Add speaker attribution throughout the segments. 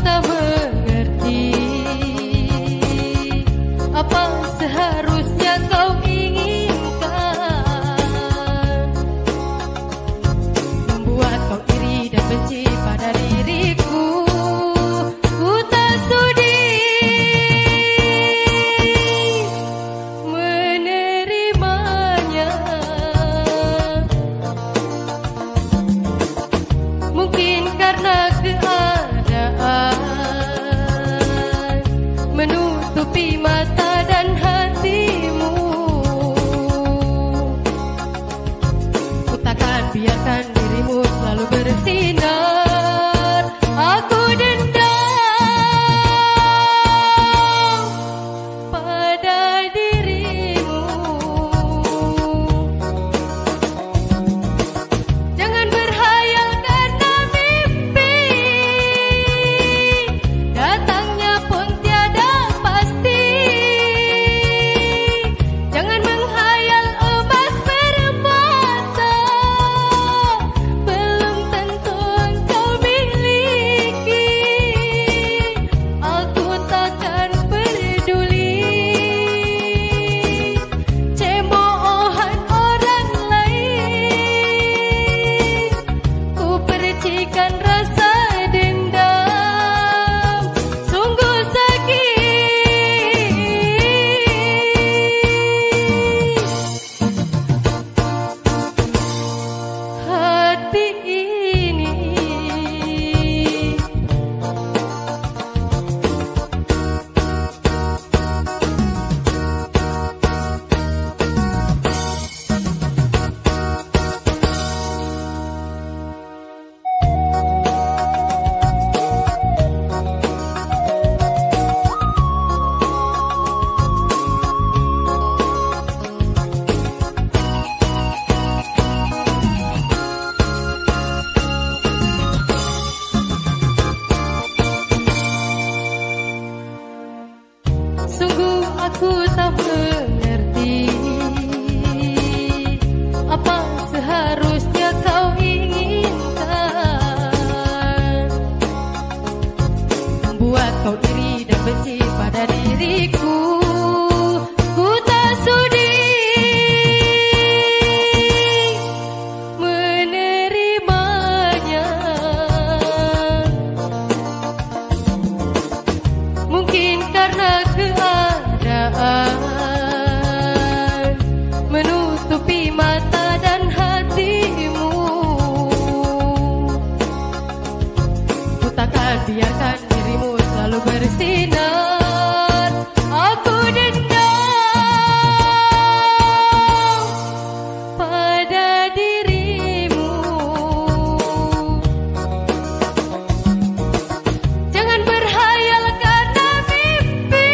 Speaker 1: tak mengerti apa seharusnya kau inginkan, membuat kau iri dan benci pada diriku. Ku tak sudi menerimanya. Mungkin karena keadaan menutupi mata dan hatimu. Ku takkan biarkan dirimu selalu bersinar. Aku dendam pada dirimu. Jangan berhayal karena mimpi datangnya pun tiada pasti. Jangan menghayal emas permata, belum tentu engkau miliki. Aku takkan peduli cemoohan orang lain. Ku percikan rasa dendam, sungguh sakit. Hati ini sungguh aku tak mengerti apa seharusnya kau inginkan, membuat kau iri dan benci pada diriku. Ku tak sudi menerimanya. Mungkin karena keadaan menutupi mata dan hatimu. Ku takkan biarkan dirimu selalu bersinar. Aku dendam pada dirimu. Jangan berhayal karena mimpi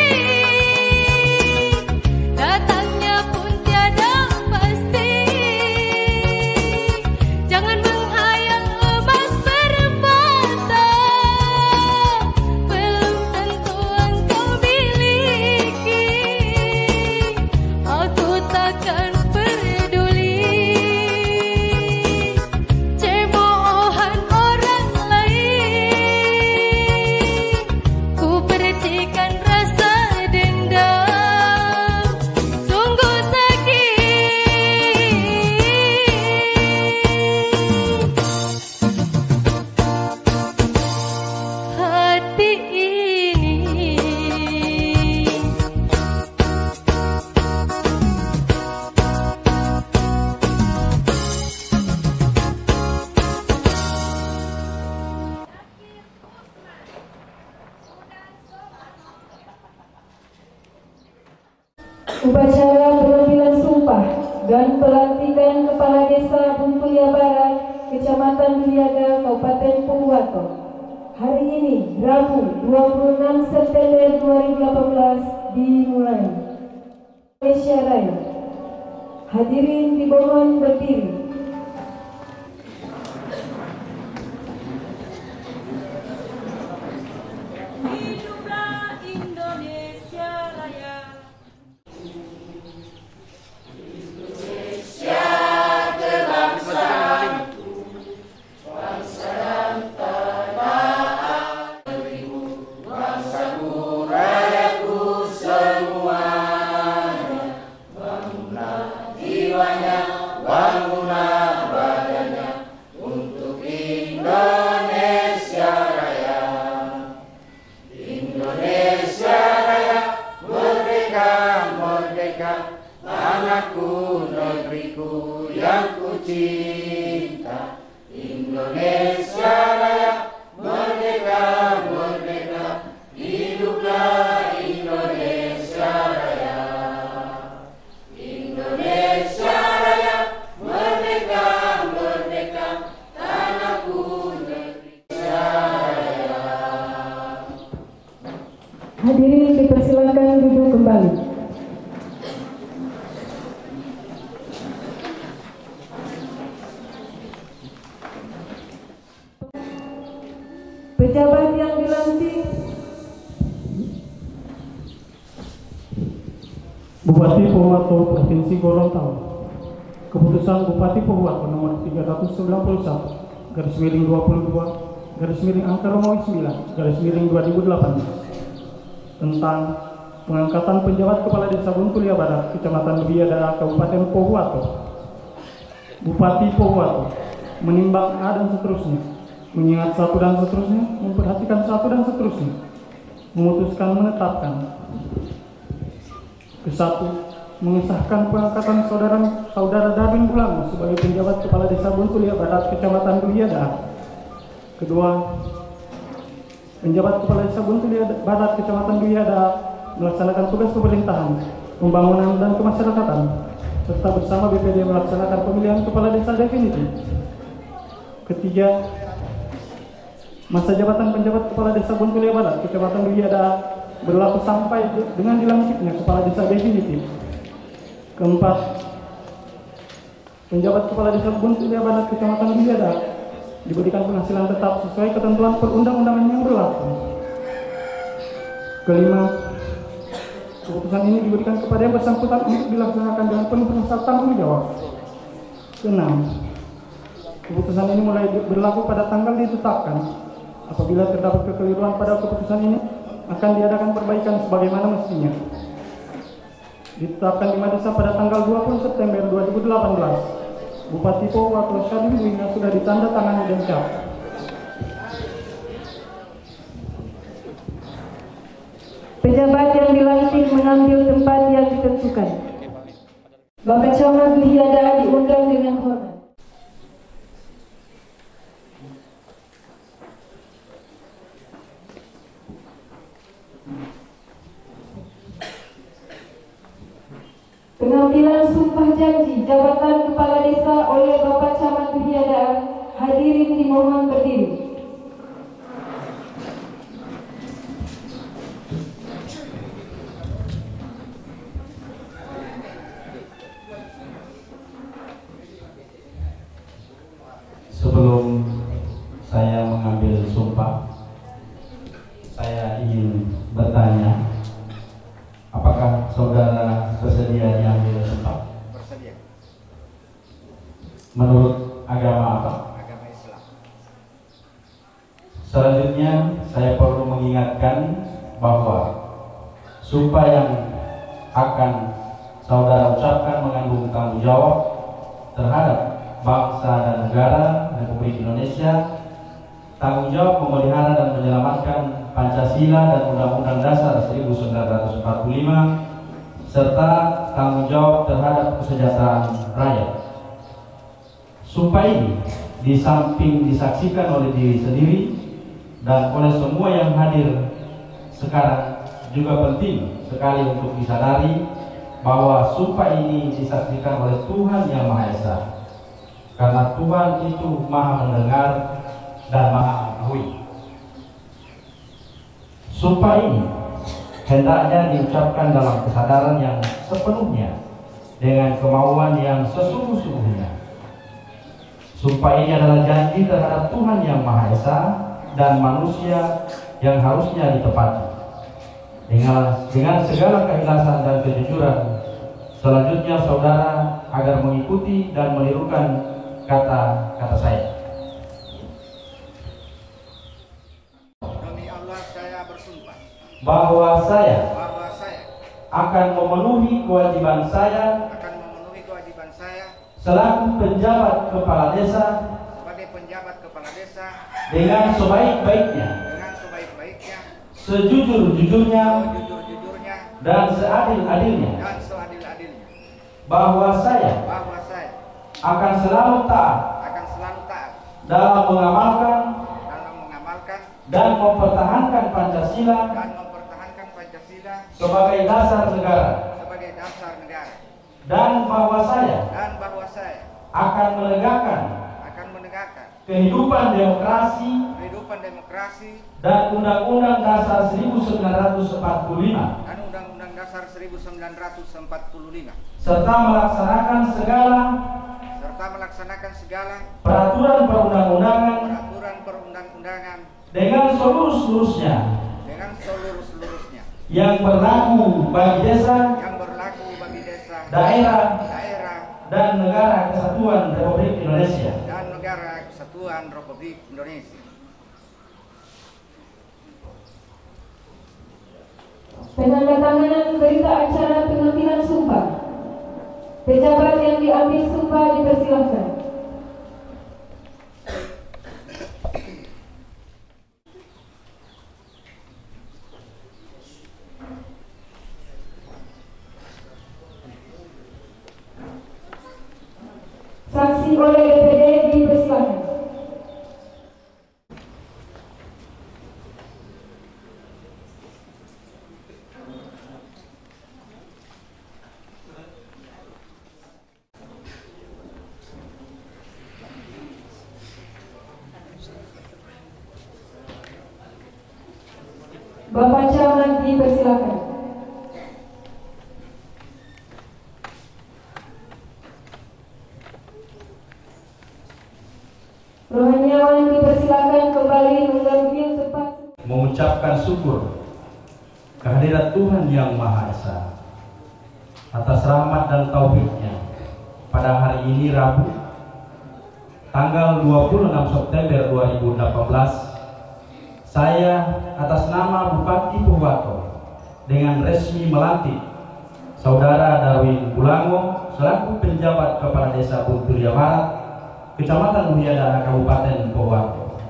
Speaker 1: datangnya pun tiada pasti. Jangan menghayal emas permata, belum tentu engkau miliki. Aku takkan peduli cemoohan orang lain. Ku percikan rasa dendam, sungguh sakit. Hati ini
Speaker 2: Upacara pengambilan sumpah dan pelantikan Kepala Desa Buntulia Barat, Kecamatan Duriaga, Kabupaten Purwato. Hari ini, Rabu 26 September 2018 dimulai. Malaysia Raya. Hadirin dimohon berdiri.
Speaker 3: Hiduplah Indonesia Raya.
Speaker 1: bangsa dan tanah airmu.
Speaker 4: tanahku, negeriku yang ku cinta. Indonesia Raya, merdeka, merdeka, hiduplah Indonesia Raya. Indonesia Raya, merdeka, merdeka, tanahku, Indonesia Raya.
Speaker 2: Hadirin dipersilakan duduk kembali. Pejabat yang dilantik.
Speaker 5: Bupati Pohuwato Provinsi Gorontalo. Keputusan Bupati Pohuwato nomor 391 garis miring 22 garis miring angka Romawi 9 garis miring 2018 tentang pengangkatan penjabat kepala desa Buntulia Barat, Kecamatan Biadara, Kabupaten Pohuwato. Bupati Pohuwato menimbang A dan seterusnya, mengingat satu dan seterusnya, memperhatikan satu dan seterusnya, memutuskan menetapkan ke-1 mengesahkan pengangkatan saudara Darwin Bulamo sebagai penjabat kepala desa Buntulia Barat, Kecamatan Biadara. Kedua, penjabat kepala desa Buntulia Barat, Kecamatan Biadara melaksanakan tugas pemerintahan, pembangunan dan kemasyarakatan, serta bersama BPD melaksanakan pemilihan kepala desa definitif. Ketiga, masa jabatan penjabat kepala desa Buntulia Barat, Kecamatan Biadara berlaku sampai dengan dilantiknya kepala desa definitif. Keempat, penjabat kepala desa Buntulia Barat, Kecamatan Biadara diberikan penghasilan tetap sesuai ketentuan perundang-undangan yang berlaku. Kelima, keputusan ini diberikan kepada yang bersangkutan untuk dilaksanakan dengan penuh rasa tanggung jawab. Keenam, keputusan ini mulai berlaku pada tanggal ditetapkan. Apabila terdapat kekeliruan pada keputusan ini, akan diadakan perbaikan sebagaimana mestinya. Ditetapkan di Madesa pada tanggal 20 September 2018. Bupati Pohuwato Syadil Wina sudah ditandatangani dan cap.
Speaker 2: Pejabat yang dilantik mengambil tempat yang ditentukan. Bapak Camat Biadara diundang dengan hormat. Pengambilan sumpah janji jabatan kepala desa oleh Bapak Camat Biadara, hadirin dimohon berdiri.
Speaker 6: Sebelum saya mengambil sumpah, saya ingin bertanya, apakah saudara bersedia diambil sumpah?
Speaker 4: Bersedia.
Speaker 6: Menurut agama apa?
Speaker 4: Agama Islam.
Speaker 6: Selanjutnya, saya perlu mengingatkan bahwa sumpah yang akan saudara ucapkan mengandung tanggung jawab terhadap bangsa dan negara Republik Indonesia, tanggung jawab memelihara dan menyelamatkan Pancasila dan Undang-Undang Dasar 1945, serta tanggung jawab terhadap kesejahteraan rakyat. Sumpah ini di samping disaksikan oleh diri sendiri dan oleh semua yang hadir sekarang, juga penting sekali untuk disadari bahwa sumpah ini disaksikan oleh Tuhan Yang Maha Esa, karena Tuhan itu Maha mendengar dan Maha mengetahui. Sumpah ini hendaknya diucapkan dalam kesadaran yang sepenuhnya, dengan kemauan yang sesungguh-sungguhnya. Sumpah ini adalah janji terhadap Tuhan Yang Maha Esa dan manusia yang harusnya ditepati dengan segala keikhlasan dan kejujuran. Selanjutnya saudara agar mengikuti dan menirukan kata-kata saya.
Speaker 4: Demi Allah saya bersumpah
Speaker 6: Bahwa saya
Speaker 4: bahwa saya
Speaker 6: akan memenuhi kewajiban saya selaku penjabat kepala desa
Speaker 4: sebagai penjabat kepala desa
Speaker 6: dengan sebaik-baiknya, sejujur-jujurnya,
Speaker 4: sejujur-jujurnya
Speaker 6: dan seadil-adilnya, bahwa saya akan selalu taat dalam mengamalkan dan mempertahankan Pancasila sebagai dasar negara, dan bahwa saya akan menegakkan kehidupan demokrasi dan Undang-Undang Dasar 1945 serta melaksanakan segala peraturan perundang-undangan dengan seluruh-seluruhnya yang berlaku bagi desa, daerah, dan negara kesatuan Republik Indonesia.
Speaker 2: Penandatanganan berita acara pengambilan sumpah. Pejabat yang diambil sumpah dipersilakan. Saksi oleh DPD dipersilakan. Bapak Camat dipersilakan. Rohaniawan dipersilakan kembali mengambil tempat.
Speaker 6: Mengucapkan syukur kehadirat Tuhan Yang Maha Esa atas rahmat dan taufik-Nya pada hari ini Rabu tanggal 26 September 2018. Saya atas nama Bupati Pohuwato dengan resmi melantik Saudara Darwin Bulango selaku penjabat Kepala Desa Bunturia Barat, Kecamatan Uhiadana, Kabupaten Pohuwato.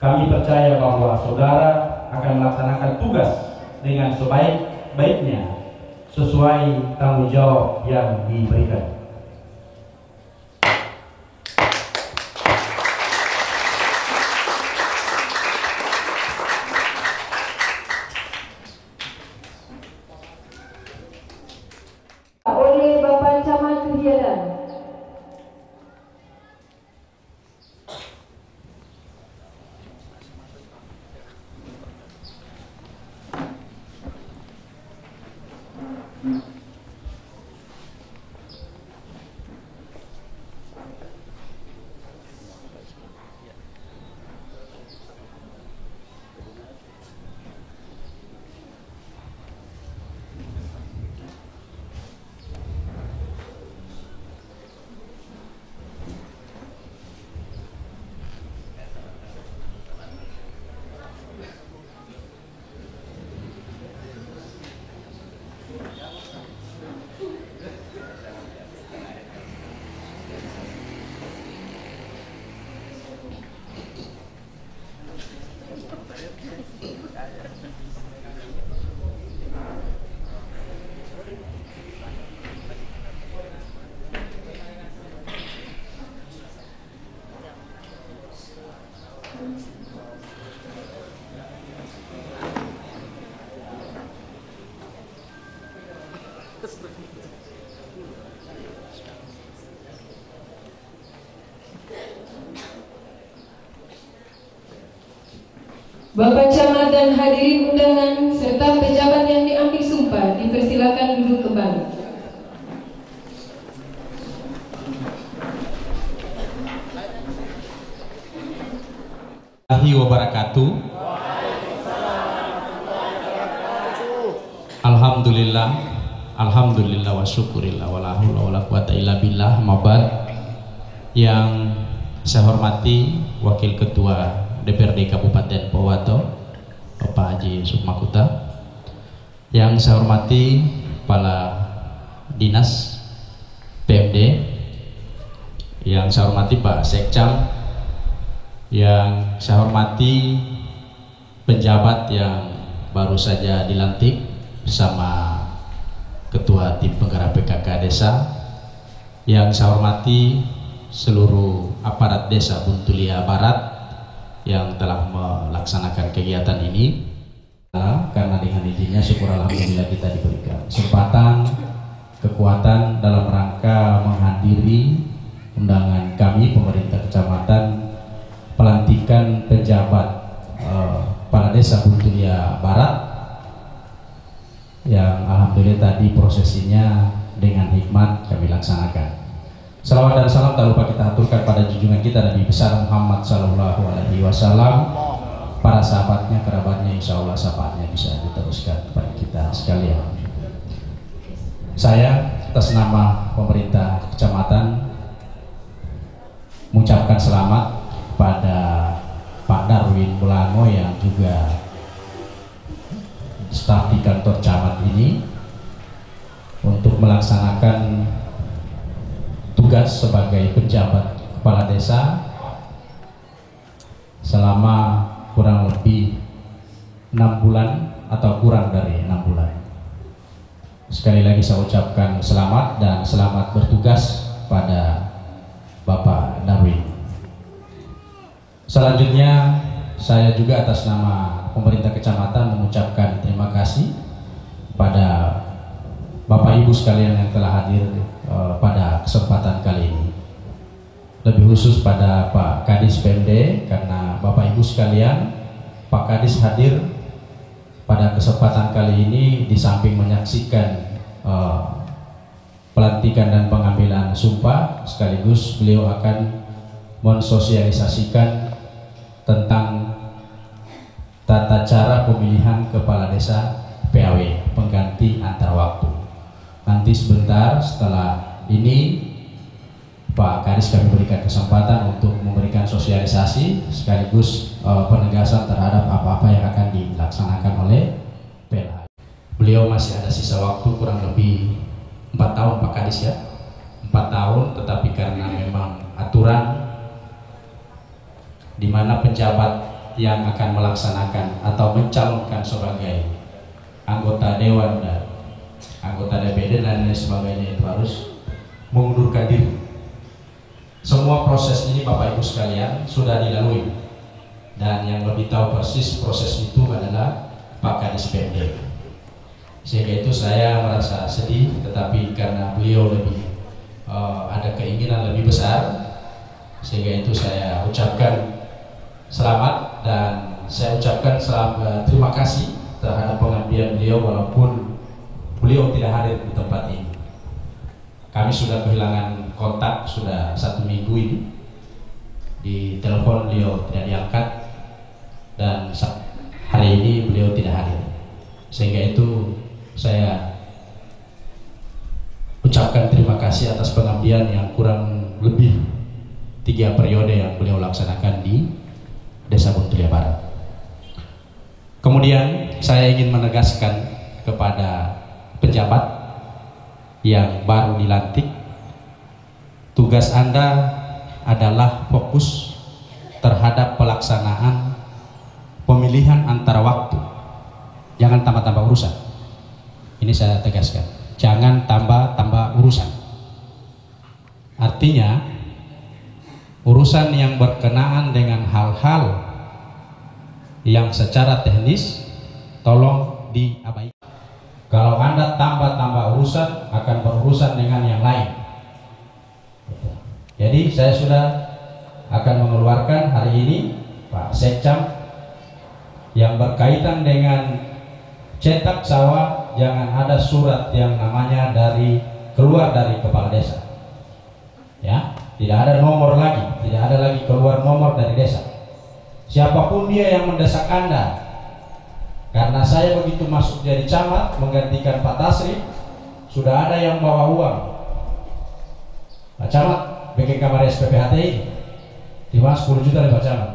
Speaker 6: Kami percaya bahwa saudara akan melaksanakan tugas dengan sebaik-baiknya sesuai tanggung jawab yang diberikan.
Speaker 2: Oleh Bapak Camat Uhiadana. Bapak Camat dan hadirin undangan serta pejabat yang diambil sumpah dipersilakan duduk kembali.
Speaker 7: Wabarakatuh. Alhamdulillah, alhamdulillah wa syukurillah wa la haula wa la quwata illa billah. Mabad yang saya hormati Wakil Ketua DPRD Kabupaten Pohuwato Bapak Haji Sukmakuta, yang saya hormati kepala dinas PMD, yang saya hormati Pak Sekcam, yang saya hormati penjabat yang baru saja dilantik bersama Ketua Tim Penggerak PKK Desa, yang saya hormati seluruh aparat Desa Buntulia Barat yang telah melaksanakan kegiatan ini. Karena dengan izinnya syukur alhamdulillah kita diberikan kesempatan, kekuatan dalam rangka menghadiri undangan kami pemerintah kecamatan pelantikan penjabat kepala Desa Buntulia Barat, yang alhamdulillah tadi prosesinya dengan hikmat kami laksanakan. Salawat dan salam tak lupa kita aturkan pada junjungan kita Nabi besar Muhammad Sallallahu Alaihi Wasallam, para sahabatnya, kerabatnya, insya Allah syafaatnya bisa diteruskan kepada kita sekalian. Saya atas nama pemerintah kecamatan mengucapkan selamat pada Pak Darwin Bulango yang juga staf di kantor camat ini untuk melaksanakan tugas sebagai penjabat kepala desa selama kurang lebih 6 bulan atau kurang dari 6 bulan. Sekali lagi saya ucapkan selamat dan selamat bertugas pada Bapak Darwin. Selanjutnya saya juga atas nama pemerintah kecamatan mengucapkan terima kasih pada Bapak Ibu sekalian yang telah hadir pada kesempatan kali ini. Lebih khusus pada Pak Kadis PMD, karena Bapak Ibu sekalian, Pak Kadis hadir pada kesempatan kali ini di samping menyaksikan pelantikan dan pengambilan sumpah, sekaligus beliau akan mensosialisasikan tentang tata cara pemilihan kepala desa PAW pengganti antar waktu. Nanti sebentar setelah ini Pak Kadis kami berikan kesempatan untuk memberikan sosialisasi sekaligus penegasan terhadap apa-apa yang akan dilaksanakan oleh PLH. Beliau masih ada sisa waktu kurang lebih 4 tahun Pak Kadis ya, 4 tahun, tetapi karena memang aturan di mana penjabat yang akan melaksanakan atau mencalonkan sebagai anggota dewan dan anggota DPD dan lain sebagainya itu harus mengundurkan diri. Semua proses ini Bapak Ibu sekalian sudah dilalui, dan yang lebih tahu persis proses itu adalah Pak Kadis PMD. Sehingga itu saya merasa sedih, tetapi karena beliau lebih ada keinginan lebih besar, sehingga itu saya ucapkan selamat dan saya ucapkan terima kasih terhadap pengabdian beliau walaupun beliau tidak hadir di tempat ini. Kami sudah kehilangan kontak sudah 1 minggu ini. Di telepon beliau tidak diangkat dan hari ini beliau tidak hadir. Sehingga itu saya ucapkan terima kasih atas pengabdian yang kurang lebih 3 periode yang beliau laksanakan di Desa Buntulia Barat. Kemudian saya ingin menegaskan kepada penjabat yang baru dilantik, tugas Anda adalah fokus terhadap pelaksanaan pemilihan antara waktu. Jangan tambah-tambah urusan. Ini saya tegaskan, jangan tambah-tambah urusan. Artinya urusan yang berkenaan dengan hal-hal yang secara teknis tolong diabaikan. Kalau Anda tambah-tambah urusan akan berurusan dengan yang lain. Jadi saya sudah akan mengeluarkan hari ini Pak Sekcam yang berkaitan dengan cetak sawah, jangan ada surat yang namanya keluar dari kepala desa. Ya, tidak ada nomor lagi, tidak ada lagi keluar nomor dari desa. Siapapun dia yang mendesak Anda, karena saya begitu masuk jadi camat menggantikan Pak Tasrif, sudah ada yang bawa uang. Pak Camat, bikin kamar SPPHT ini, dimana 10 juta dari Pak Camat.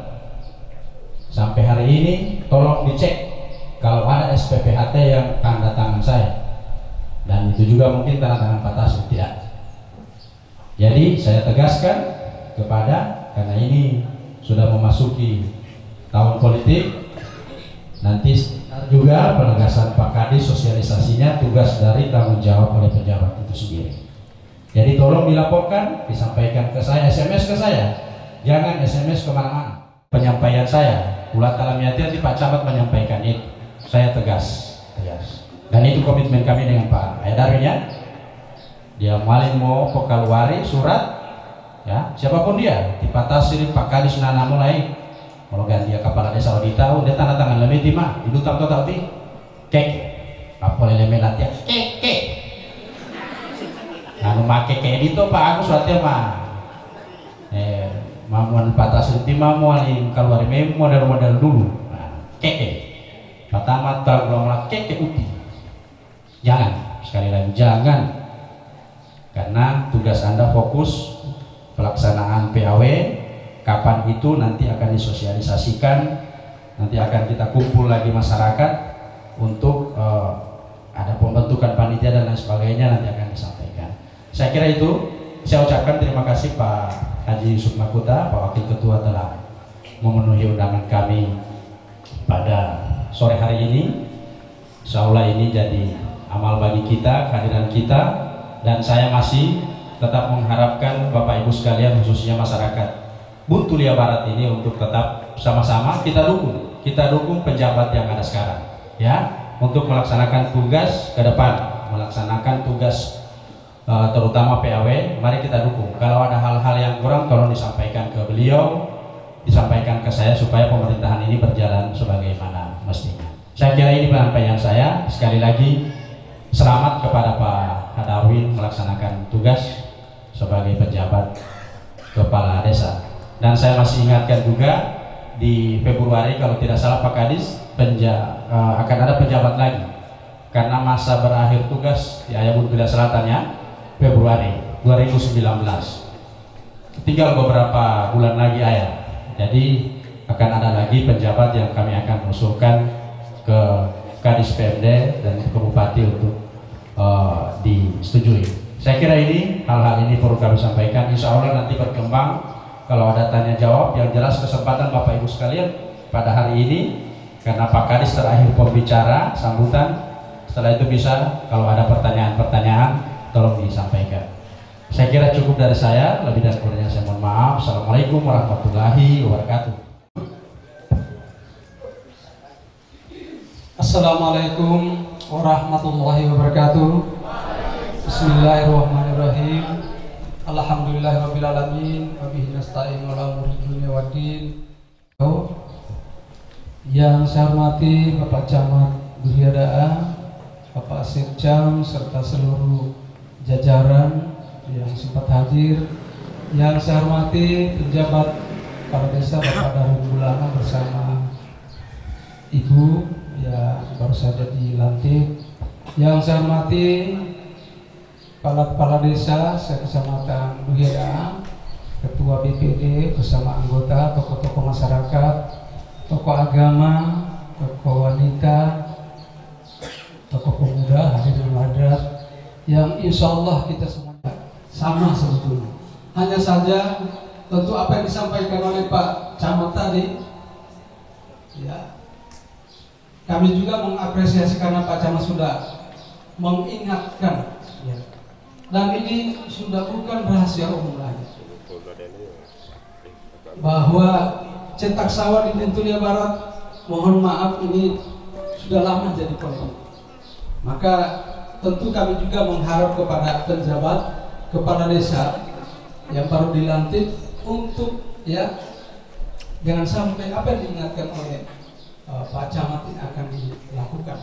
Speaker 7: Sampai hari ini tolong dicek kalau ada SPPHT yang tanda tangan saya, dan itu juga mungkin tanda tangan Pak Tasrif tidak. Jadi saya tegaskan karena ini sudah memasuki tahun politik, nanti Juga penegasan Pak Kadis, sosialisasinya tugas dari tanggung jawab oleh pejabat itu sendiri. Jadi tolong dilaporkan, disampaikan ke saya, SMS ke saya, jangan SMS kemana-mana. Penyampaian saya, ulat alamiati Pak Camat menyampaikan itu, saya tegas. Dan itu komitmen kami dengan Pak Haidar ya. Dia malin mau pokaluari surat, ya siapapun dia, dipatasi Pak Kadis nana mulai. Kalau ganti kepala desa Wadita, dia tanda tangan lebih timah, itu tak tahu ti, kek, apa lele melatih, kek, anu make kayak itu Pak aku suatnya mah, mamuan patah timah mualin keluar memo model dulu, kek, pertama tergolong kek uti, jangan sekali lagi jangan, karena tugas Anda fokus pelaksanaan PAW. Kapan itu nanti akan disosialisasikan, nanti akan kita kumpul lagi masyarakat untuk ada pembentukan panitia dan lain sebagainya, nanti akan disampaikan. Saya kira itu, saya ucapkan terima kasih Pak Haji Yusuf Makuta, Pak Wakil Ketua telah memenuhi undangan kami pada sore hari ini. Insya Allah ini jadi amal bagi kita, kehadiran kita, dan saya masih tetap mengharapkan Bapak Ibu sekalian, khususnya masyarakat Buntu Lia Barat ini untuk tetap sama-sama kita dukung pejabat yang ada sekarang ya, untuk melaksanakan tugas ke depan, melaksanakan tugas terutama PAW. Mari kita dukung. Kalau ada hal-hal yang kurang tolong disampaikan ke beliau, disampaikan ke saya supaya pemerintahan ini berjalan sebagaimana mestinya. Saya kira ini penyampaian saya. Sekali lagi selamat kepada Pak Hadarwin melaksanakan tugas sebagai pejabat kepala desa. Dan saya masih ingatkan juga di Februari kalau tidak salah Pak Kadis akan ada pejabat lagi, karena masa berakhir tugas di Ayah Bunda Selatan ya, Februari 2019. Tinggal beberapa bulan lagi Ayah. Jadi akan ada lagi penjabat yang kami akan usulkan ke Kadis PMD dan ke Bupati untuk disetujui. Saya kira ini hal-hal ini perlu kami sampaikan. Insya Allah nanti berkembang. Kalau ada tanya jawab yang jelas, kesempatan Bapak Ibu sekalian pada hari ini, karena Pak Kadis terakhir pembicara sambutan, setelah itu bisa kalau ada pertanyaan-pertanyaan tolong disampaikan. Saya kira cukup dari saya, lebih dan kurangnya saya mohon maaf. Assalamualaikum warahmatullahi wabarakatuh.
Speaker 8: Assalamualaikum warahmatullahi wabarakatuh. Bismillahirrahmanirrahim. Alhamdulillahirrabbilalamin. Wabihi nasta'in ala umuri dunya waddin. Yang saya hormati Bapak Camat Buhiada'a, Bapak Sekcam, serta seluruh jajaran yang sempat hadir. Yang saya hormati pejabat kepala desa Bapak Darul Bulana bersama Ibu yang baru saja dilantik. Yang saya hormati kepala desa sekecamatan Buhiada'a, ketua BPD bersama anggota, tokoh-tokoh masyarakat, tokoh agama, tokoh wanita, tokoh pemuda, hadirin hadirat yang insya Allah kita semuanya sama sebetulnya. Hanya saja tentu apa yang disampaikan oleh Pak Camat tadi, ya, kami juga mengapresiasi karena Pak Camat sudah mengingatkan, ya. Dan ini sudah bukan rahasia umum lagi bahwa cetak sawah di Buntu Lia Barat, mohon maaf ini sudah lama jadi polemik. Maka tentu kami juga mengharap kepada penjabat kepala desa yang baru dilantik untuk ya jangan sampai apa yang diingatkan oleh Pak Camat ini akan dilakukan.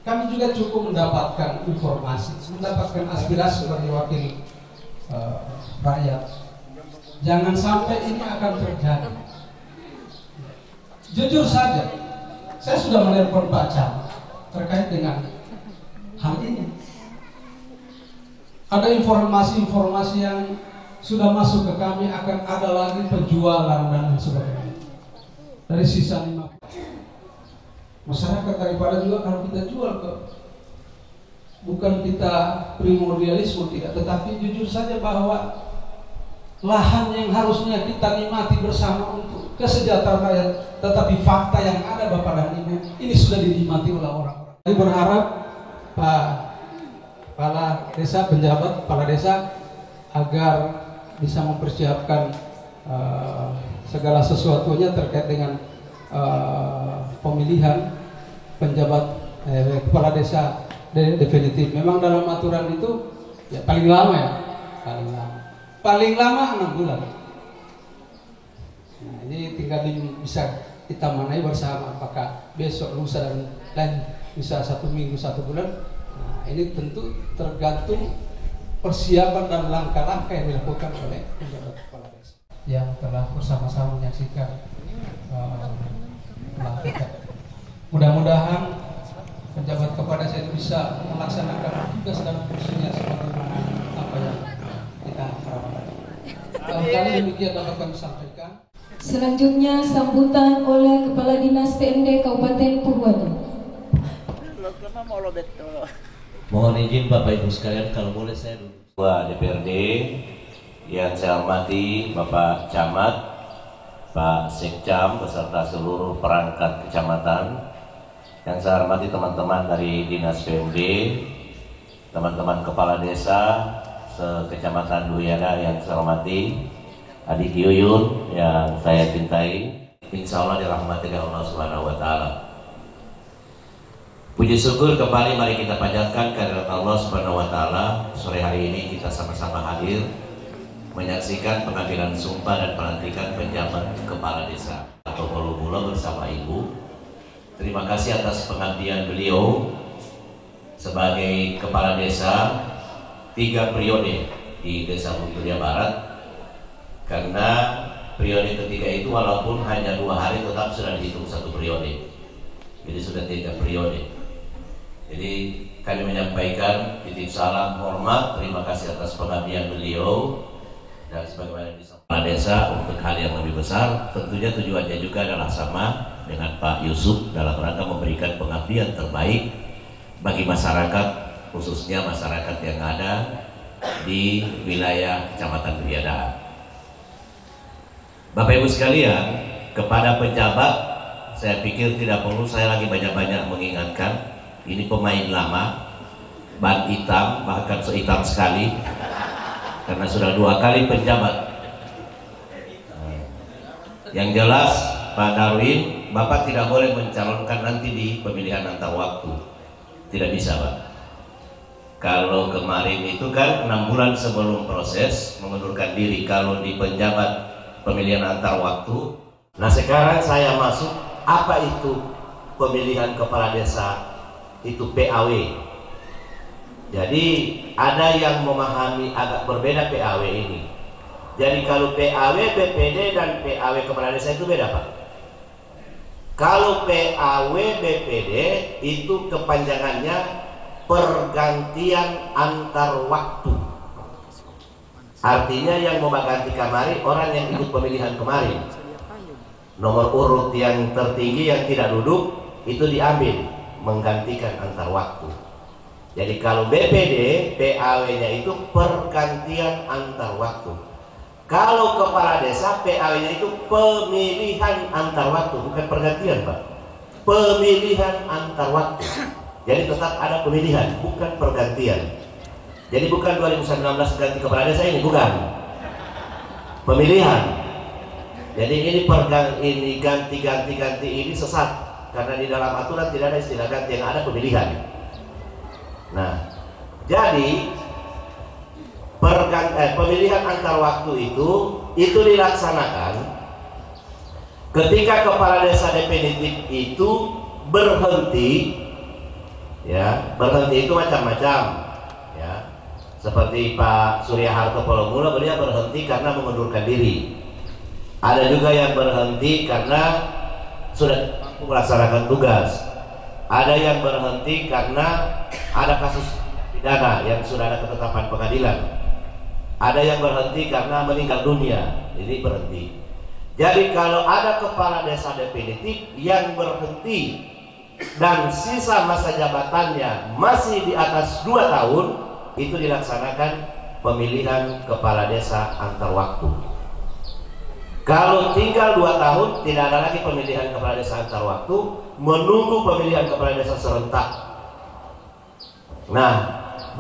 Speaker 8: Kami juga cukup mendapatkan informasi, mendapatkan aspirasi sebagai wakil rakyat. Jangan sampai ini akan terjadi. Jujur saja, saya sudah menelpon Pak Camat terkait dengan hal ini. Ada informasi-informasi yang sudah masuk ke kami akan ada lagi penjualan dan sebagainya. Dari sisa 5 masyarakat daripada juga kalau kita jual ke, bukan kita primordialisme tidak, tetapi jujur saja bahwa lahan yang harusnya kita nikmati bersama untuk kesejahteraan rakyat, tetapi fakta yang ada Bapak dan Ibu ini sudah dinikmati oleh orang-orang. Jadi berharap Pak Kepala Desa, penjabat Kepala Desa agar bisa mempersiapkan segala sesuatunya terkait dengan pemilihan penjabat Kepala Desa definitif. Memang dalam aturan itu ya paling lama 6 bulan. Nah, ini tinggal bisa kita manai bersama, apakah besok, lusa, dan lain, bisa 1 minggu, 1 bulan. Nah, ini tentu tergantung persiapan dan langkah-langkah yang dilakukan oleh penjabat kepala desa yang telah bersama-sama menyaksikan pelantikan. Mudah-mudahan penjabat kepala desa itu bisa melaksanakan tugas dan fungsinya sebagaimana apa yang kita harapkan. Kali demikian dapat kami sampaikan.
Speaker 2: Selanjutnya sambutan oleh Kepala Dinas PMD Kabupaten Purworejo.
Speaker 9: Mohon izin Bapak Ibu sekalian, kalau boleh saya dulu. Ketua DPRD yang saya hormati Bapak Camat, Pak Sekcam beserta seluruh perangkat kecamatan, yang saya hormati teman-teman dari Dinas PMD, teman-teman kepala desa sekecamatan Duyana yang saya hormati, adik Yuyun yang saya cintai, insya Allah dirahmati oleh Allah Subhanahu wa Ta'ala. Puji syukur kembali mari kita panjatkan kehadirat Allah Subhanahu wa Ta'ala. Sore hari ini kita sama-sama hadir menyaksikan pengambilan sumpah dan pelantikan penjabat kepala desa atau Polomula bersama Ibu. Terima kasih atas pengabdian beliau sebagai kepala desa 3 periode di Desa Muntulia Barat. Karena periode ketiga itu walaupun hanya 2 hari tetap sudah dihitung 1 periode. Jadi sudah 3 periode. Jadi kami menyampaikan titip salam hormat, terima kasih atas pengabdian beliau, dan sebagaimana disampaikan desa untuk hal yang lebih besar, tentunya tujuannya juga adalah sama dengan Pak Yusuf dalam rangka memberikan pengabdian terbaik bagi masyarakat, khususnya masyarakat yang ada di wilayah Kecamatan Duyana. Bapak Ibu sekalian, kepada penjabat saya pikir tidak perlu saya lagi banyak-banyak mengingatkan. Ini pemain lama, ban hitam, bahkan sehitam sekali, karena sudah 2 kali penjabat. Yang jelas Pak Darwin, Bapak tidak boleh mencalonkan nanti di pemilihan antar waktu. Tidak bisa Pak. Kalau kemarin itu kan 6 bulan sebelum proses mengundurkan diri kalau di penjabat pemilihan antar waktu. Nah sekarang saya masuk, apa itu pemilihan kepala desa? Itu PAW. Jadi ada yang memahami agak berbeda PAW ini. Jadi kalau PAW BPD dan PAW kepala desa itu beda Pak. Kalau PAW BPD itu kepanjangannya pergantian antar waktu. Artinya yang mau ganti kemari orang yang ikut pemilihan kemarin. Nomor urut yang tertinggi yang tidak duduk itu diambil, menggantikan antar waktu. Jadi kalau BPD, PAW-nya itu pergantian antar waktu. Kalau kepala desa, PAW-nya itu pemilihan antar waktu, bukan pergantian Pak. Pemilihan antar waktu. Jadi tetap ada pemilihan, bukan pergantian. Jadi bukan 2019 ganti kepala desa ini, bukan. Pemilihan. Jadi ini ganti ini sesat. Karena di dalam aturan tidak ada istilah ganti, yang ada pemilihan. Nah, jadi pemilihan antar waktu itu dilaksanakan ketika kepala desa definitif itu berhenti, ya berhenti itu macam-macam, ya seperti Pak Surya Harto Polomula, beliau berhenti karena mengundurkan diri. Ada juga yang berhenti karena sudah melaksanakan tugas. Ada yang berhenti karena ada kasus pidana yang sudah ada ketetapan pengadilan. Ada yang berhenti karena meninggal dunia, ini berhenti. Jadi kalau ada kepala desa definitif yang berhenti dan sisa masa jabatannya masih di atas 2 tahun, itu dilaksanakan pemilihan kepala desa antar waktu. Kalau tinggal 2 tahun tidak ada lagi pemilihan kepala desa antar waktu, menunggu pemilihan kepala desa serentak. Nah,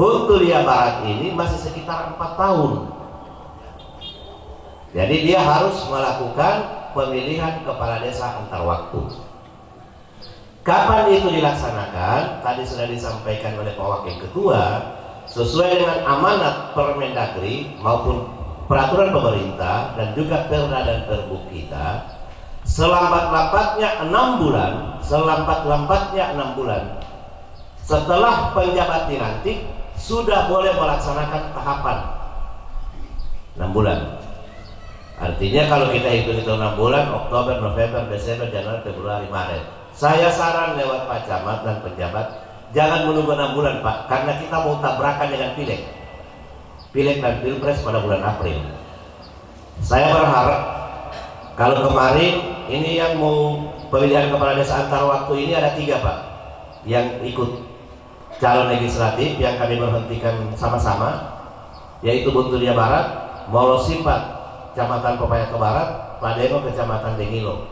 Speaker 9: Buntulia Barat ini masih sekitar 4 tahun. Jadi dia harus melakukan pemilihan kepala desa antar waktu. Kapan itu dilaksanakan? Tadi sudah disampaikan oleh Pak Wakil Ketua, sesuai dengan amanat Permendagri maupun peraturan pemerintah dan juga Perda dan Perbuk kita, selambat-lambatnya 6 bulan setelah penjabat dilantik sudah boleh melaksanakan tahapan 6 bulan. Artinya kalau kita hitung 6 bulan, Oktober, November, Desember, Januari, Februari, Maret. Saya saran lewat Pak Camat dan pejabat, jangan menunggu 6 bulan Pak, karena kita mau tabrakan dengan pileg dan pilpres pada bulan April. Saya berharap kalau kemarin ini yang mau pemilihan kepala desa antar waktu ini ada 3 Pak yang ikut calon legislatif yang kami berhentikan sama-sama, yaitu Buntulia Barat, Molosipat, Kecamatan Pepaya ke Barat, Pademo, Kecamatan Dengilo.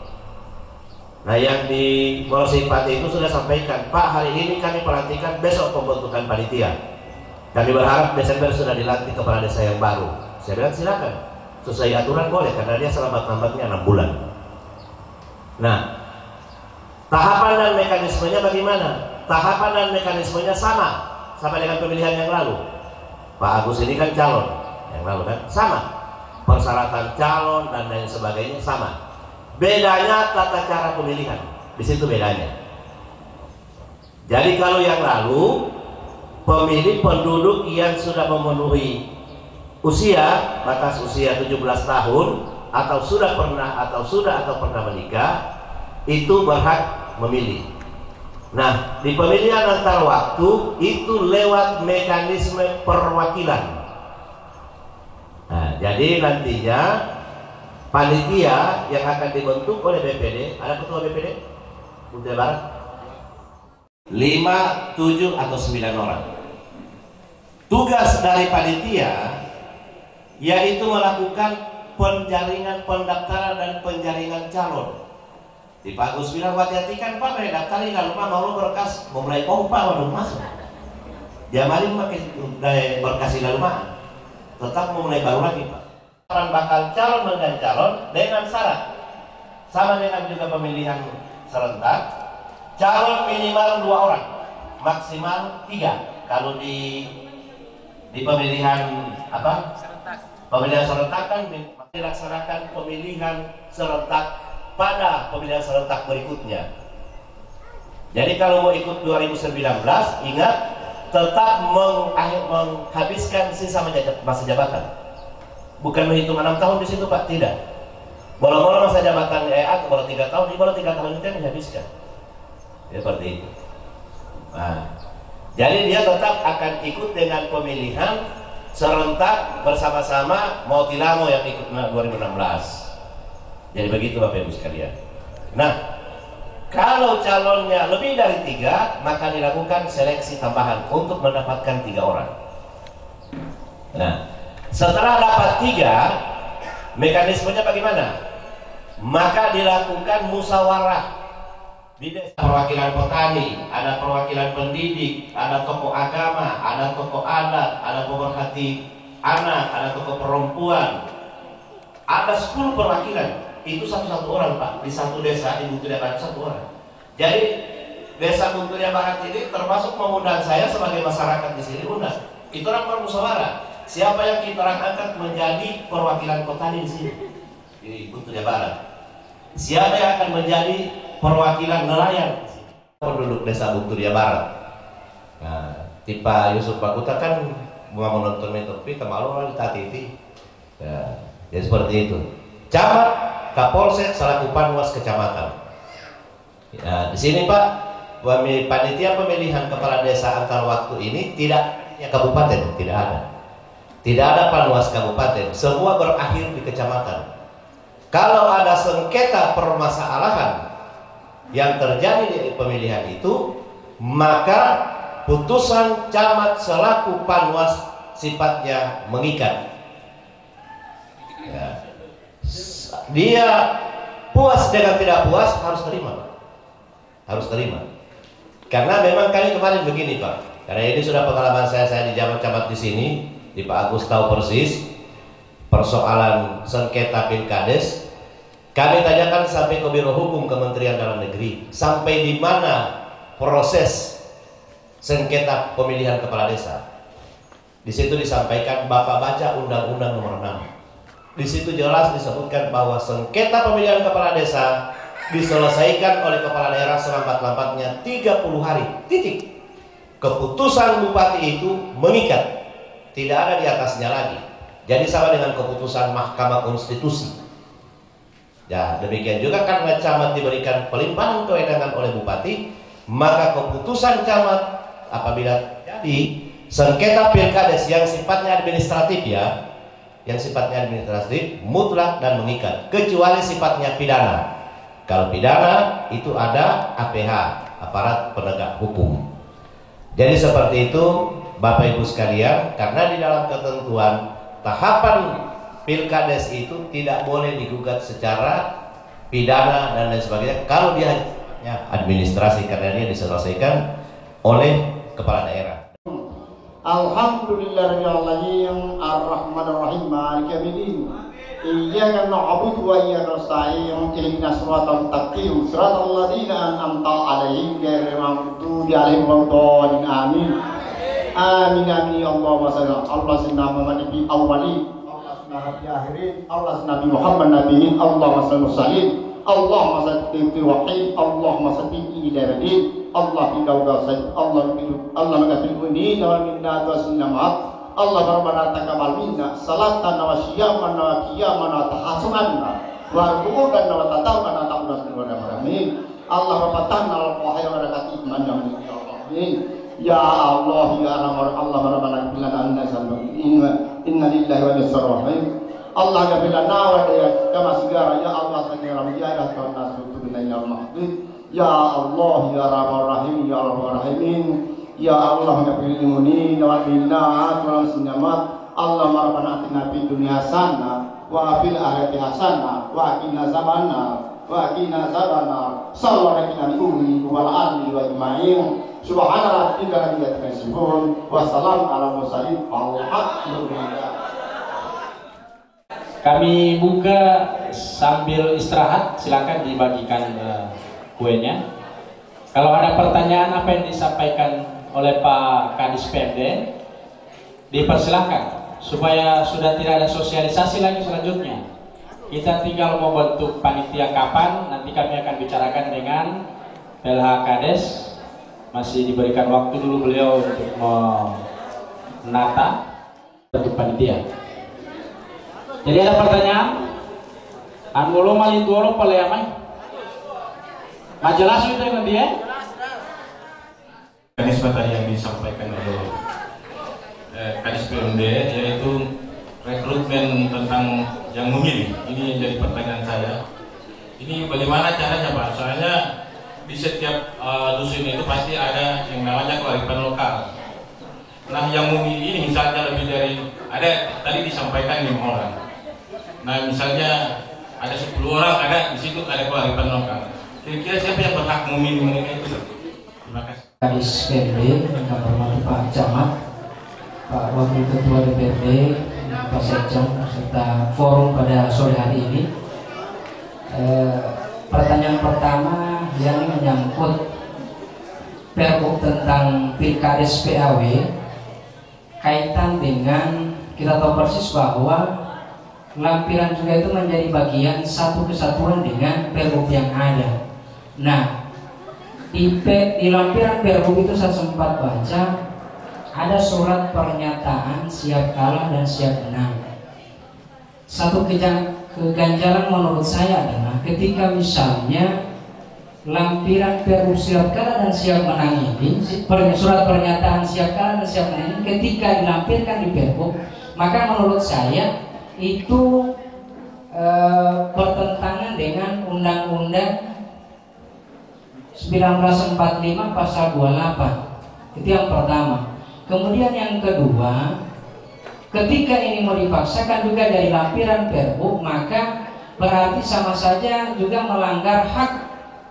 Speaker 9: Nah, yang di Molosipat itu sudah sampaikan, Pak, hari ini kami pelantikan, besok pembentukan panitia. Kami berharap Desember sudah dilantik kepala desa yang baru. Saya bilang silakan, sesuai aturan boleh, karena dia selambat-lambatnya 6 bulan. Nah, tahapan dan mekanismenya bagaimana? Tahapan dan mekanismenya sama dengan pemilihan yang lalu. Pak Agus ini kan calon, yang lalu kan sama. Persyaratan calon dan lain sebagainya sama. Bedanya tata cara pemilihan, di situ bedanya. Jadi kalau yang lalu pemilih penduduk yang sudah memenuhi usia, batas usia 17 tahun atau sudah pernah menikah, itu berhak memilih. Nah, di pemilihan antar waktu itu lewat mekanisme perwakilan. Nah, jadi nantinya panitia yang akan dibentuk oleh BPD, ada ketua BPD Buntulia Barat 5, 7 atau 9 orang. Tugas dari panitia yaitu melakukan penjaringan pendaftaran dan penjaringan calon. Di Pak Gus bilang, hati-hati kan Pak, mendaftarin lalu Pak mau berkas, mau mulai pompa waduh masuk. Dia malin pakai berkas lalu Pak, tetap mau mulai baru lagi Pak. Orang bakal calon menjadi calon dengan syarat sama dengan juga pemilihan serentak, calon minimal 2 orang, maksimal 3. Kalau di pemilihan pemilihan serentak kan dilaksanakan pemilihan serentak pada pemilihan serentak berikutnya. Jadi kalau mau ikut 2019, ingat tetap menghabiskan sisa masa jabatan. Bukan menghitung 6 tahun di situ Pak, tidak. Bola-bola masa jabatan baru 3 tahun, ini baru 3 tahun itu yang dihabiskan. Ya, seperti itu. Nah, jadi dia tetap akan ikut dengan pemilihan serentak bersama-sama mau tilamo yang ikut 2016. Jadi begitu Bapak Ibu sekalian. Nah, kalau calonnya lebih dari 3, maka dilakukan seleksi tambahan untuk mendapatkan 3 orang. Nah, setelah dapat 3, mekanismenya bagaimana? Maka dilakukan musyawarah di desa. Perwakilan petani, ada perwakilan pendidik, ada tokoh agama, ada tokoh adat, ada pemerhati anak, ada tokoh perempuan, ada 10 perwakilan. Itu satu orang Pak, di satu desa di Buntulia Barat 1 orang. Jadi desa Buntulia Barat ini termasuk mengundang saya sebagai masyarakat di sini undang. Itu orang bermusyawarah. Siapa yang kita angkat menjadi perwakilan petani di sini di Buntulia Barat? Siapa yang akan menjadi perwakilan nelayan di sini? Penduduk desa Buntulia Barat. Nah, tipe Yusuf Bakuta kan mau menonton metode kemalu orang ditati. Ya, jadi seperti itu. Camat, Kapolsek selaku Panwas kecamatan. Ya, di sini Pak, panitia pemilihan kepala desa antar waktu ini tidak ya kabupaten, tidak ada. Tidak ada Panwas kabupaten, semua berakhir di kecamatan. Kalau ada sengketa permasalahan yang terjadi di pemilihan itu, maka putusan camat selaku Panwas sifatnya mengikat. Ya.
Speaker 10: Dia puas dengan tidak puas harus terima, Pak. Harus terima. Karena memang kali kemarin begini, Pak. Karena ini sudah pengalaman saya di camat-camat di sini, di Pak Agus tahu persis persoalan sengketa Pilkades. Kami tanyakan sampai ke Biro Hukum Kementerian Dalam Negeri, sampai di mana proses sengketa pemilihan kepala desa. Di situ disampaikan, Bapak baca Undang-Undang Nomor 6. Di situ jelas disebutkan bahwa sengketa pemilihan kepala desa diselesaikan oleh kepala daerah selambat-lambatnya 30 hari. Titik. Keputusan bupati itu mengikat, tidak ada di atasnya lagi. Jadi sama dengan keputusan Mahkamah Konstitusi. Ya, demikian juga karena camat diberikan pelimpahan kewenangan oleh bupati, maka keputusan camat apabila jadi sengketa pilkades yang sifatnya administratif mutlak dan mengikat, kecuali sifatnya pidana. Kalau pidana itu ada APH, aparat penegak hukum. Jadi seperti itu Bapak Ibu sekalian, karena di dalam ketentuan tahapan pilkades itu tidak boleh digugat secara pidana dan lain sebagainya kalau dia administrasi, karena dia diselesaikan oleh kepala daerah.
Speaker 11: Alhamdulillahirrahmanirrahim ar-rahmanirrahim maliki yaumiddin iyyaka na'budu wa iyyaka nasta'in ihdinas siratal mustaqim siratal ladzina an'amta 'alaihim ghairil maghdubi 'alaihim waladdallin amin amin amin ya Allahumma shalli ala sayyidina Muhammad nabi awwali nabi akhirin Nabi Muhammad nabiin Allahumma shalli sallim Allahumma salli waqim Allahumma salli ila radin Allah bidauga sayyid Allah magabil uni wa minna tasna ma'at Allah rabbana taqabbal minna salatan wa siyaman wa qiyaman wa tahassunan wa ruku'an wa tatawwan wa ta'awudan wa rahmin Allah rabbana al-wahyi wa barakatuh man amin ya Allah ya rahman Allah rabbana bilana anna sallu inna lillahi wa inna ilaihi raji'un Allah gabilana wa kama sigara ya Allah sanira ya Allah nasu billahi al-mahdud ya Allah ya Rahman Rahim ya Rahman Rahimin ya Allah ngapil muni wa minna wa sinyamat Allah marabana atina fid dunya hasanah wa fil akhirati hasanah wa qina azabana sallallahu alaihi wa alihi wa ajma'in subhana rabbika rabbil izzati wa salamun ala mursalin walhamdulillah.
Speaker 7: Kami buka sambil istirahat, silakan dibagikan kuenya. Kalau ada pertanyaan apa yang disampaikan oleh Pak Kadis PMD, dipersilakan supaya sudah tidak ada sosialisasi lagi selanjutnya. Kita tinggal membentuk panitia kapan, nanti kami akan bicarakan dengan PLH Kades. Masih diberikan waktu dulu beliau untuk menata bentuk panitia. Jadi ada pertanyaan? Angulo malituoro paleamai? Majelas itu dengan dia?
Speaker 12: Mekanisme tadi yang disampaikan oleh Kadis PMD yaitu rekrutmen tentang yang memilih. Ini yang jadi pertanyaan saya. Ini bagaimana caranya Pak? Soalnya di setiap dusun itu pasti ada yang namanya kearifan lokal. Nah yang memilih ini misalnya lebih dari ada tadi disampaikan 5 orang. Nah misalnya ada 10 orang ada di situ ada kearifan lokal. Kira-kira siapa yang berhak memilih mereka itu? Terima kasih.
Speaker 13: Kadis PMD yang hormati Pak Camat, Pak Wakil Ketua DPRD, Pak Sekjen serta forum pada sore hari ini. Pertanyaan pertama yang menyangkut Pergub tentang Pilkades PAW, kaitan dengan kita tahu persis bahwa lampiran juga itu menjadi bagian satu kesatuan dengan Pergub yang ada. Nah, di lampiran Pergub itu saya sempat baca ada surat pernyataan siap kalah dan siap menang. Satu keganjalan menurut saya adalah ketika misalnya lampiran Pergub siap kalah dan siap menang ini, surat pernyataan siap kalah dan siap menang ini ketika dilampirkan di Pergub, maka menurut saya itu bertentangan dengan Undang-Undang 1945 pasal 28. Itu yang pertama. Kemudian yang kedua, ketika ini mau dipaksakan juga dari lampiran Pergub, maka berarti sama saja juga melanggar hak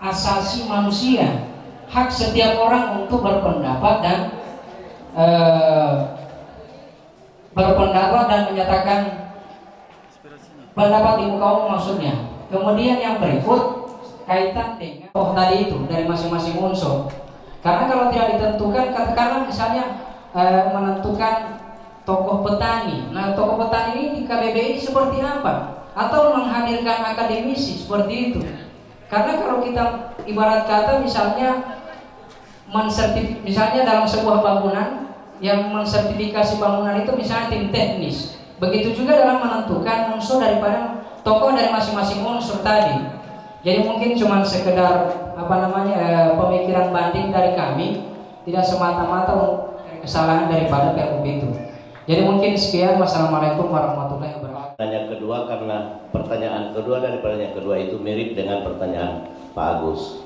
Speaker 13: asasi manusia, hak setiap orang untuk berpendapat dan menyatakan pendapat di muka umum maksudnya. Kemudian yang berikut kaitan dengan tadi itu dari masing-masing unsur. Karena kalau tidak ditentukan, katakanlah misalnya menentukan tokoh petani. Nah, tokoh petani ini di KBBI seperti apa? Atau menghadirkan akademisi seperti itu. Karena kalau kita ibarat kata misalnya misalnya dalam sebuah bangunan yang mensertifikasi bangunan itu misalnya tim teknis. Begitu juga dalam menentukan unsur daripada tokoh dari masing-masing unsur tadi. Jadi mungkin cuma sekedar pemikiran banding dari kami, tidak semata-mata kesalahan daripada PUB itu. Jadi mungkin sekian. Wassalamualaikum warahmatullahi wabarakatuh.
Speaker 10: Pertanyaan kedua, karena pertanyaan kedua dari pertanyaan kedua itu mirip dengan pertanyaan Pak Agus.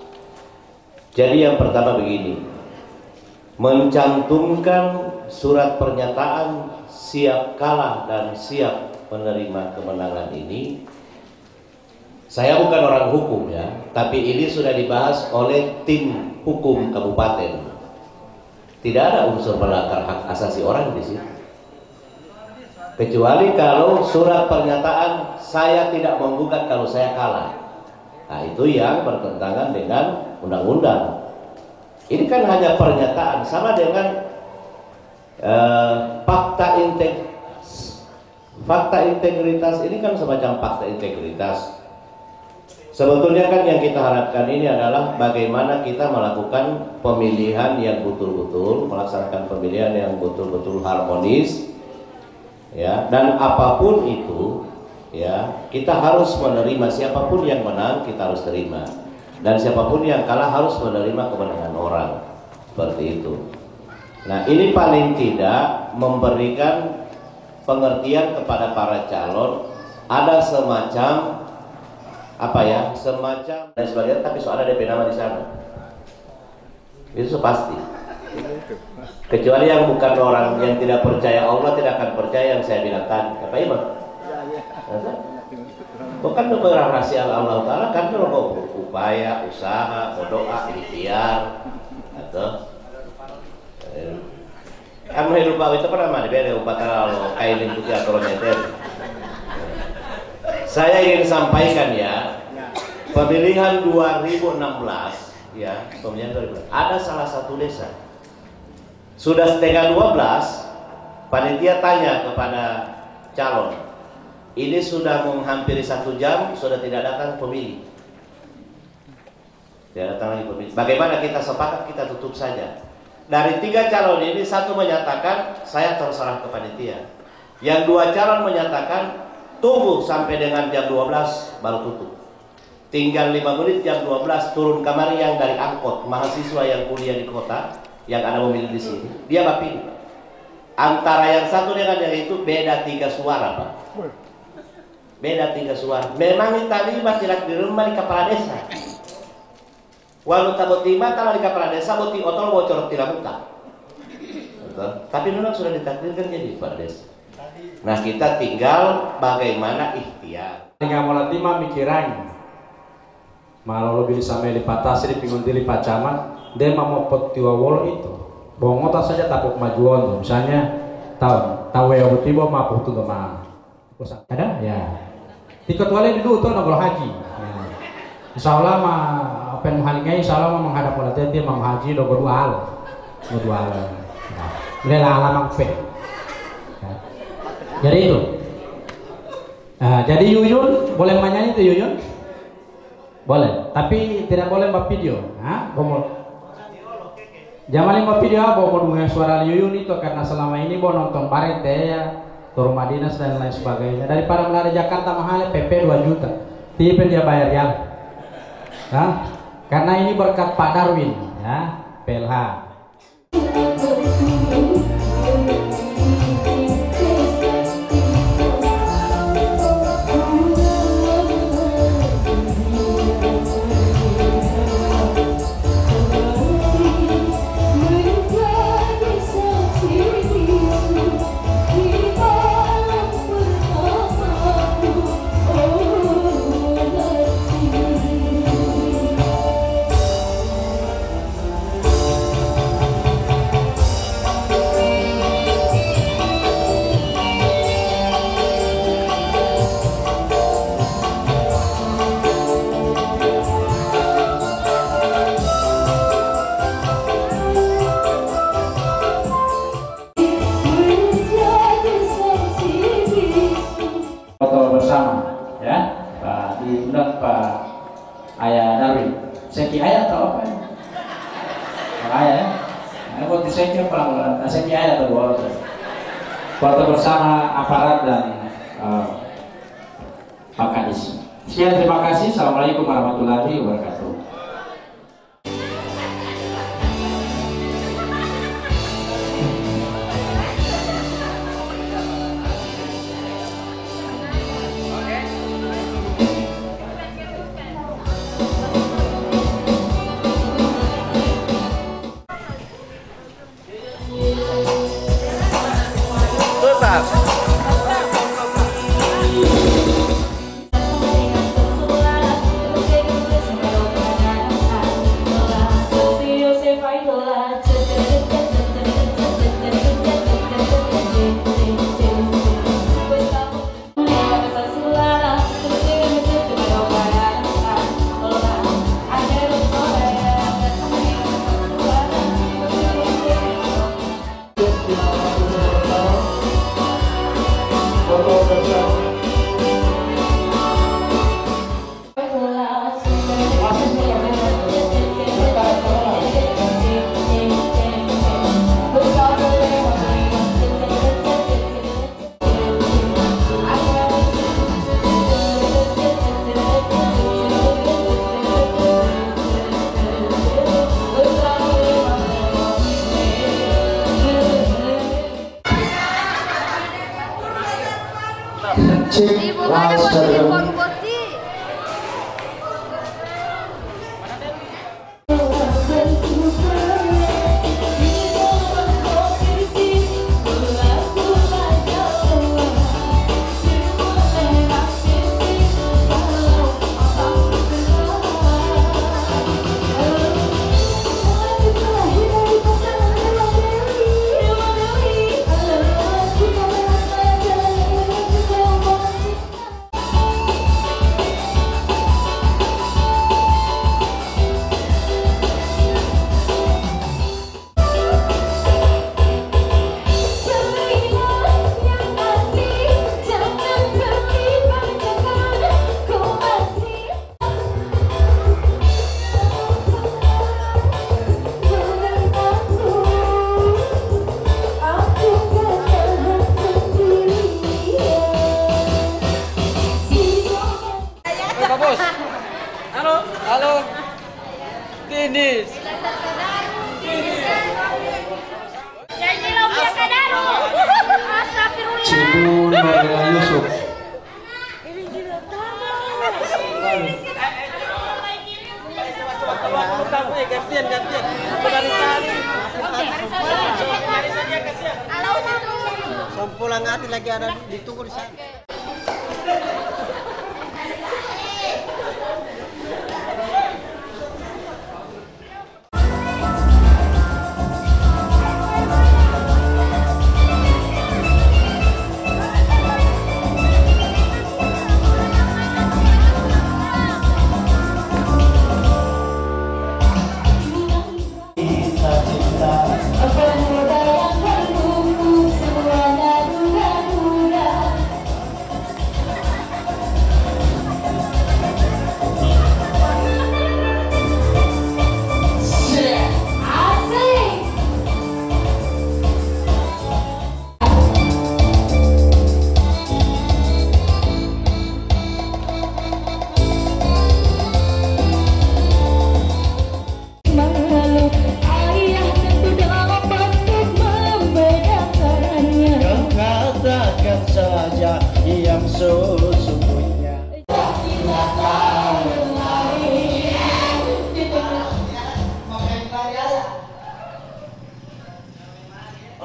Speaker 10: Jadi yang pertama begini, mencantumkan surat pernyataan siap kalah dan siap menerima kemenangan ini, saya bukan orang hukum ya, tapi ini sudah dibahas oleh tim hukum kabupaten. Tidak ada unsur melanggar hak asasi orang di sini. Kecuali kalau surat pernyataan saya tidak menggugat kalau saya kalah. Nah, itu yang bertentangan dengan undang-undang. Ini kan hanya pernyataan, sama dengan fakta integritas ini kan semacam fakta integritas. Sebetulnya kan yang kita harapkan ini adalah bagaimana kita melakukan pemilihan yang betul-betul, melaksanakan pemilihan yang betul-betul harmonis. Ya, dan apapun itu ya, kita harus menerima. Siapapun yang menang kita harus terima, dan siapapun yang kalah harus menerima kemenangan orang, seperti itu. Nah, ini paling tidak memberikan pengertian kepada para calon, ada semacam semacam dan sebagainya, tapi soal ada DP nama di sana itu pasti. Kecuali yang bukan orang yang tidak percaya Allah tidak akan percaya yang saya bilang tadi. Apa Imam? Bukan rahasia Allah Ta'ala kan kalau upaya, usaha, berdoa, ikhtiar atau kamu hidup bau itu pernah diberi upatara lo kailin putih atau meter. Saya ingin sampaikan ya, pemilihan 2016 ya, pemilihan 2016 ada salah satu desa sudah setengah 12, panitia tanya kepada calon, ini sudah menghampiri 1 jam, sudah tidak datang pemilih. Tidak datang lagi pemilih. Bagaimana kita sepakat kita tutup saja. Dari 3 calon ini, 1 menyatakan saya terserah ke panitia. Yang 2 calon menyatakan tunggu sampai dengan jam 12 baru tutup. Tinggal 5 menit jam 12 turun kamari yang dari angkot mahasiswa yang kuliah di kota. Yang ada memilih di sini, dia pilih. Antara yang satu dengan yang itu beda 3 suara, Pak. Beda 3 suara. Memang tadi tidak di rumah di kepala desa. Walau tak tiba kalau di kepala desa boti otol bocor tidak buka. Tapi memang sudah ditakdirkan jadi kepala desa. Nah, kita tinggal bagaimana ikhtiar.
Speaker 6: Tinggal mau lima mikiran. Malah lebih sampai dipatasi di pingun dili pacaman. Dia mau pot tiwawol itu, bongota saja tapuk majuan tuh. Misalnya tahu ya butibo mapu tuh mah, ada ya. Diketuali dulu tuh nggak haji. Ya. Insya Allah mah pen halingai, Insya Allah mah menghadap pada dia mah haji do dua hal. Lela alamang pe. Ya. Jadi itu. Nah, jadi Yuyun boleh menyanyi itu Yuyun? Boleh, tapi tidak boleh buat video. Jangan lima video bawa dengan suara Yuyun itu karena selama ini bawa nonton baret ya, turun Madinas dan lain sebagainya. Daripada melari Jakarta mahal PP 2 juta, tipe dia bayar ya. Karena ini berkat Pak Darwin ya, PLH.
Speaker 13: Buat saya pelan-pelan, saya ada tuh buat foto bersama aparat dan Pak Kadis. Sekian, terima kasih. Assalamualaikum warahmatullahi wabarakatuh.
Speaker 14: Pulang hati lagi ada ditunggu di sana.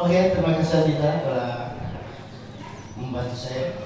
Speaker 11: Oke, terima kasih Adita telah membantu saya.